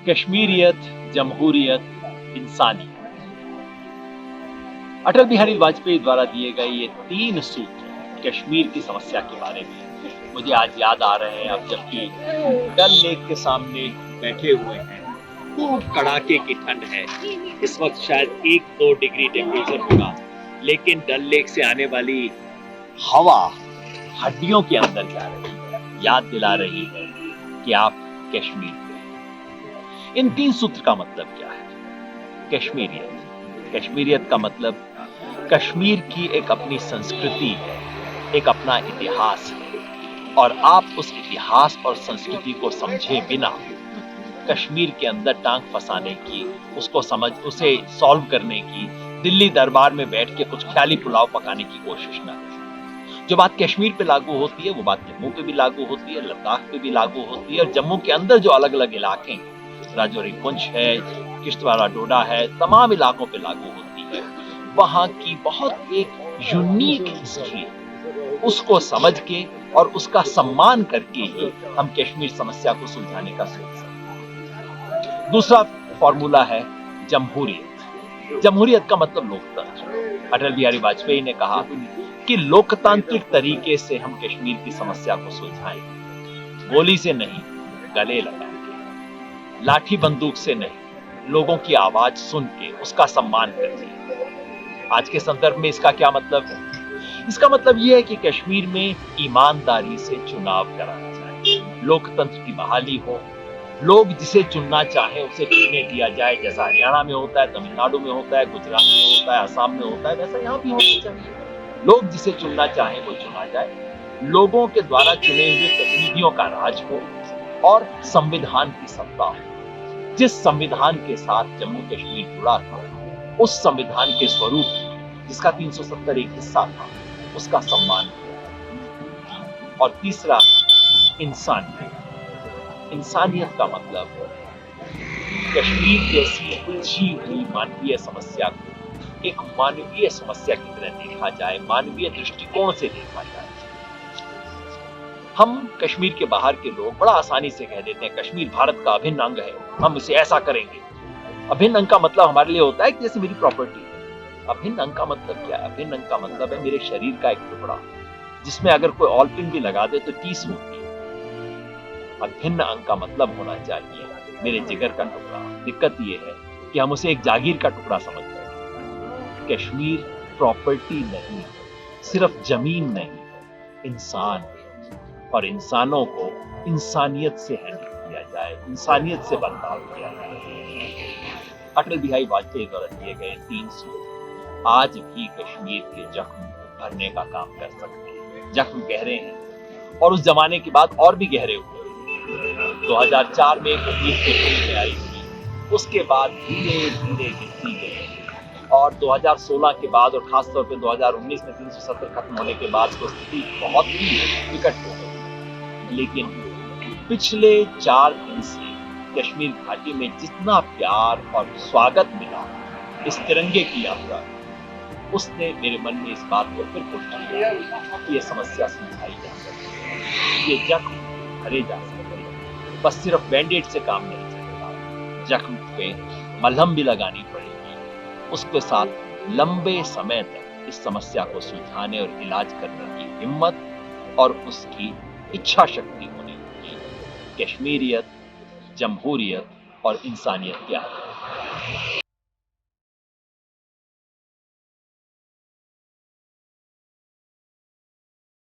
कश्मीरियत, जमहूरियत, इंसानियत। अटल बिहारी वाजपेयी द्वारा दिए गए ये 3 सूत्र कश्मीर की समस्या के बारे में मुझे आज याद आ रहे हैं। अब जबकि डल लेक के सामने बैठे हुए हैं, खूब कड़ाके की ठंड है, इस वक्त शायद 1-2 डिग्री टेम्परेचर होगा, लेकिन डल लेक से आने वाली हवा हड्डियों के अंदर जा रही है, याद दिला रही है कि आप कश्मीर में हैं। इन 3 सूत्र का मतलब क्या है? कश्मीरियत। कश्मीरियत का मतलब कश्मीर की एक अपनी संस्कृति है, एक अपना इतिहास है, और आप उस इतिहास और संस्कृति को समझे बिना कश्मीर के अंदर टांग फंसाने की, उसे सॉल्व करने की, दिल्ली दरबार में बैठ के कुछ ख्याली पुलाव पकाने की कोशिश ना करें। जो बात कश्मीर पे लागू होती है वो बात जम्मू पे भी लागू होती है, लद्दाख पे भी लागू होती है, और जम्मू के अंदर जो अलग अलग इलाके हैं, राजौरी पुंछ है, किश्तवाड़ डोडा है, तमाम इलाकों पे लागू होती है। वहां की बहुत एक यूनिक हिस्ट्री है, उसको समझ के और उसका सम्मान करके ही हम कश्मीर समस्या को सुलझाने का सोच सकते हैं। दूसरा फॉर्मूला है जमहूरियत। जमहूरियत का मतलब लोकतंत्र। अटल बिहारी वाजपेयी ने कहा कि लोकतांत्रिक तरीके से हम कश्मीर की समस्या को सुलझाएंगे, गोली से नहीं, गले लगा के, लाठी बंदूक से नहीं, लोगों की आवाज सुन के, उसका सम्मान करके। आज के संदर्भ में इसका क्या मतलब है? इसका मतलब यह है कि कश्मीर में ईमानदारी से चुनाव कराया जाए, लोकतंत्र की बहाली हो, लोग जिसे चुनना चाहे उसे चुनने दिया जाए, जैसा हरियाणा में होता है, तमिलनाडु में होता है, गुजरात में होता है, असम में होता है, वैसा यहाँ भी होना चाहिए। लोग जिसे चुनना चाहे वो चुना जाए, लोगों के द्वारा चुने हुए प्रतिनिधियों का राज हो, और संविधान की सत्ता हो। जिस संविधान के साथ जम्मू कश्मीर जुड़ा था, उस संविधान के स्वरूप, जिसका 370 एक हिस्सा था, उसका सम्मान किया। और तीसरा, इंसानियत। इंसानियत का मतलब कश्मीर जैसी उलझी हुई मानवीय समस्या को एक मानवीय समस्या की तरह देखा जाए, मानवीय दृष्टिकोण से देखा जाए। हम कश्मीर के बाहर के लोग बड़ा आसानी से कह देते हैं कश्मीर भारत का अभिन्न अंग है, हम इसे ऐसा करेंगे। अभिन्न अंग का मतलब हमारे लिए होता है कि जैसे मेरी प्रॉपर्टी है। अभिन्न अंग का मतलब क्या है? अभिन्न अंग का मतलब है मेरे शरीर का एक टुकड़ा, जिसमें अगर कोई ऑल पिन भी लगा दे तो टीस होती है। अभिन्न अंग का मतलब होना चाहिए मेरे जिगर का टुकड़ा। दिक्कत यह है कि हम उसे एक जागीर का टुकड़ा समझते हैं। कश्मीर प्रॉपर्टी नहीं, सिर्फ जमीन नहीं, इंसान है, और इंसानों को इंसानियत से हैंडल किया जाए, इंसानियत से बर्ताव किया जाए। अटल बिहारी वाजपेयी द्वारा दिए गए 3 सूत्र आज भी कश्मीर के जख्म भरने का काम कर सकते हैं। जख्म गहरे हैं और उस जमाने के बाद और भी गहरे हुए। 2004 में एक उम्मीद कश्मीर में आई थी, उसके बाद धीरे धीरे गिरती गई, और 2016 के बाद और खासतौर पे 2019 में 370 खत्म होने के बाद तो स्थिति बहुत ही विकट हो गई। लेकिन पिछले 4 दिन से कश्मीर घाटी में जितना प्यार और स्वागत मिला इस तिरंगे की यात्रा, उसने मेरे मन में इस बात को फिर पुष्टि किया कि ये समस्या सुलझाई जा सकती है, ये जख्म भरे जा सकते हैं। बस सिर्फ बैंडेड से काम नहीं चलेगा, जख्म पे मलहम भी लगानी पड़ेगी, उसके साथ लंबे समय तक इस समस्या को सुलझाने और इलाज करने की हिम्मत और उसकी इच्छा शक्ति होनी चाहिए। कश्मीरियत, जमहूरियत और इंसानियत क्या है?